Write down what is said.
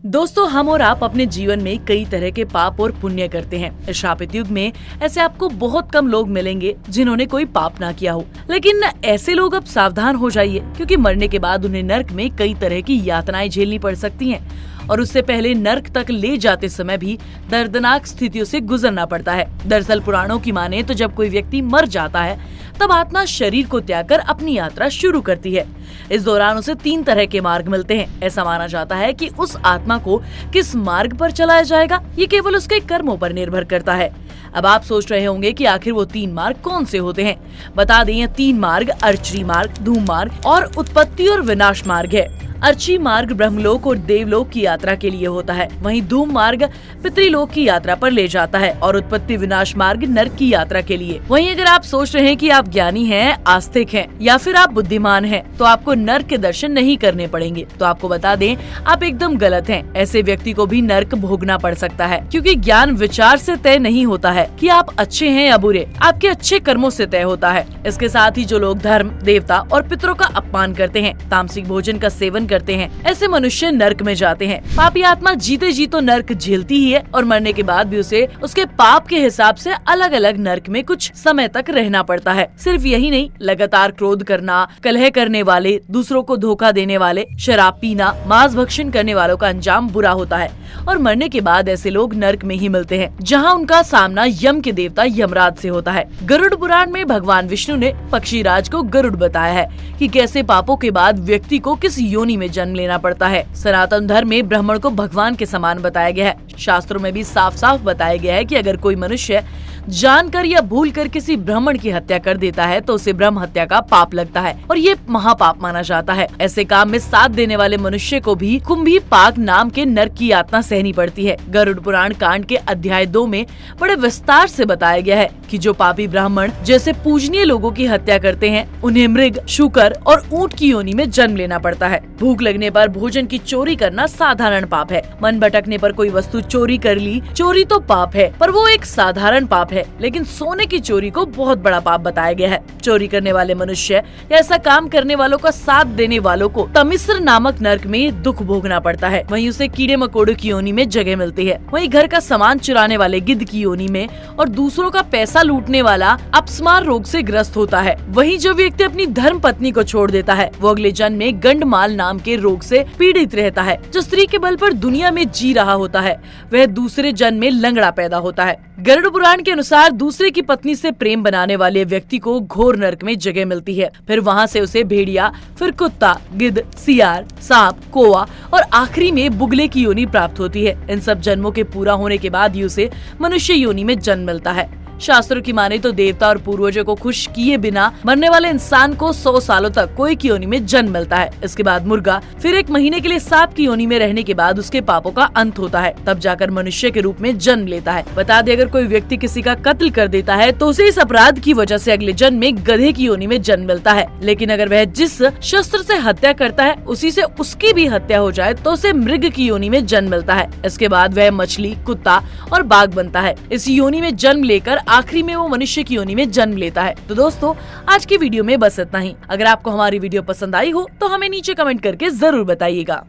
दोस्तों, हम और आप अपने जीवन में कई तरह के पाप और पुण्य करते हैं। इस शापित युग में ऐसे आपको बहुत कम लोग मिलेंगे जिन्होंने कोई पाप ना किया हो। लेकिन ऐसे लोग अब सावधान हो जाइए, क्योंकि मरने के बाद उन्हें नर्क में कई तरह की यातनाएं झेलनी पड़ सकती हैं और उससे पहले नर्क तक ले जाते समय भी दर्दनाक स्थितियों से गुजरना पड़ता है। दरअसल पुराणों की माने तो जब कोई व्यक्ति मर जाता है तब आत्मा शरीर को त्याग कर अपनी यात्रा शुरू करती है। इस दौरान उसे 3 तरह के मार्ग मिलते हैं। ऐसा माना जाता है कि उस आत्मा को किस मार्ग पर चलाया जाएगा ये केवल उसके कर्मों पर निर्भर करता है। अब आप सोच रहे होंगे कि आखिर वो 3 मार्ग कौन से होते हैं। बता दें, ये 3 मार्ग अर्ची मार्ग, धूम मार्ग और उत्पत्ति और विनाश मार्ग है। अर्ची मार्ग ब्रह्मलोक और देवलोक की यात्रा के लिए होता है, वहीं धूम मार्ग पितृलोक की यात्रा पर ले जाता है और उत्पत्ति विनाश मार्ग नरक की यात्रा के लिए। वहीं अगर आप सोच रहे हैं कि आप ज्ञानी हैं, आस्तिक हैं या फिर आप बुद्धिमान हैं, तो आपको नरक के दर्शन नहीं करने पड़ेंगे। तो आपको बता दें, आप एकदम गलत हैं। ऐसे व्यक्ति को भी नरक भोगना पड़ सकता है, क्योंकि ज्ञान विचार से तय नहीं होता है कि आप अच्छे हैं या बुरे, आपके अच्छे कर्मों से तय होता है। इसके साथ ही जो लोग धर्म, देवता और पितरों का अपमान करते हैं, तामसिक भोजन का सेवन करते हैं, ऐसे मनुष्य नरक में जाते हैं। पापी आत्मा जीते जी तो नरक झेलती ही है और मरने के बाद भी उसे उसके पाप के हिसाब से अलग अलग नरक में कुछ समय तक रहना पड़ता है। सिर्फ यही नहीं, लगातार क्रोध करना, कलह करने वाले, दूसरों को धोखा देने वाले, शराब पीना, मांस भक्षण करने वालों का अंजाम बुरा होता है और मरने के बाद ऐसे लोग नरक में ही मिलते हैं, जहाँ उनका सामना यम के देवता यमराज से होता है। गरुड़ पुराण में भगवान विष्णु ने पक्षीराज को गरुड़ बताया है कि कैसे पापों के बाद व्यक्ति को किस योनि में जन्म लेना पड़ता है। सनातन धर्म में ब्राह्मण को भगवान के समान बताया गया है। शास्त्रों में भी साफ साफ बताया गया है कि अगर कोई मनुष्य जानकर या भूलकर किसी ब्राह्मण की हत्या कर देता है तो उसे ब्रह्म हत्या का पाप लगता है और ये महापाप माना जाता है। ऐसे काम में साथ देने वाले मनुष्य को भी कुंभी पाक नाम के नरक की यातना सहनी पड़ती है। गरुड़ पुराण कांड के अध्याय 2 में बड़े विस्तार से बताया गया है कि जो पापी ब्राह्मण जैसे पूजनीय लोगों की हत्या करते हैं, उन्हें मृग, शूकर और ऊंट की योनि में जन्म लेना पड़ता है। भूख लगने पर भोजन की चोरी करना साधारण पाप है। मन भटकने पर कोई वस्तु चोरी कर ली, चोरी तो पाप है, पर वो एक साधारण पाप है। लेकिन सोने की चोरी को बहुत बड़ा पाप बताया गया है। चोरी करने वाले मनुष्य या ऐसा काम करने वालों का साथ देने वालों को तमिस्र नामक नरक में दुख भोगना पड़ता है। वहीं उसे कीड़े मकोड़ों की योनि में जगह मिलती है। वहीं घर का सामान चुराने वाले गिद्ध की योनि में और दूसरों का पैसा लूटने वाला अपस्मार रोग से ग्रस्त होता है। वहीं जो व्यक्ति अपनी धर्म पत्नी को छोड़ देता है, वो अगले जन्म में गंडमाल नाम के रोग से पीड़ित रहता है। जो स्त्री के बल पर दुनिया में जी रहा होता है, वह दूसरे जन्म में लंगड़ा पैदा होता है। गरुड़ पुराण के अनुसार दूसरे की पत्नी से प्रेम बनाने वाले व्यक्ति को घोर नरक में जगह मिलती है। फिर वहाँ से उसे भेड़िया, फिर कुत्ता, गिद्ध, सियार, सांप, कौवा और आखिरी में बुगले की योनि प्राप्त होती है। इन सब जन्मों के पूरा होने के बाद ही उसे मनुष्य योनि में जन्म मिलता है। शास्त्रों की माने तो देवता और पूर्वजों को खुश किए बिना मरने वाले इंसान को 100 सालों तक कोई की योनि में जन्म मिलता है। इसके बाद मुर्गा, फिर 1 महीने के लिए सांप की योनि में रहने के बाद उसके पापों का अंत होता है, तब जाकर मनुष्य के रूप में जन्म लेता है। बता दे, अगर कोई व्यक्ति किसी का कत्ल कर देता है तो उसे इस अपराध की वजह से अगले जन्म में गधे की योनि में जन्म मिलता है। लेकिन अगर वह जिस शस्त्र से हत्या करता है उसी से उसकी भी हत्या हो जाए तो उसे मृग की योनि में जन्म मिलता है। इसके बाद वह मछली, कुत्ता और बाघ बनता है। इस योनि में जन्म लेकर आखिरी में वो मनुष्य की योनि में जन्म लेता है। तो दोस्तों, आज की वीडियो में बस इतना ही। अगर आपको हमारी वीडियो पसंद आई हो तो हमें नीचे कमेंट करके जरूर बताइएगा।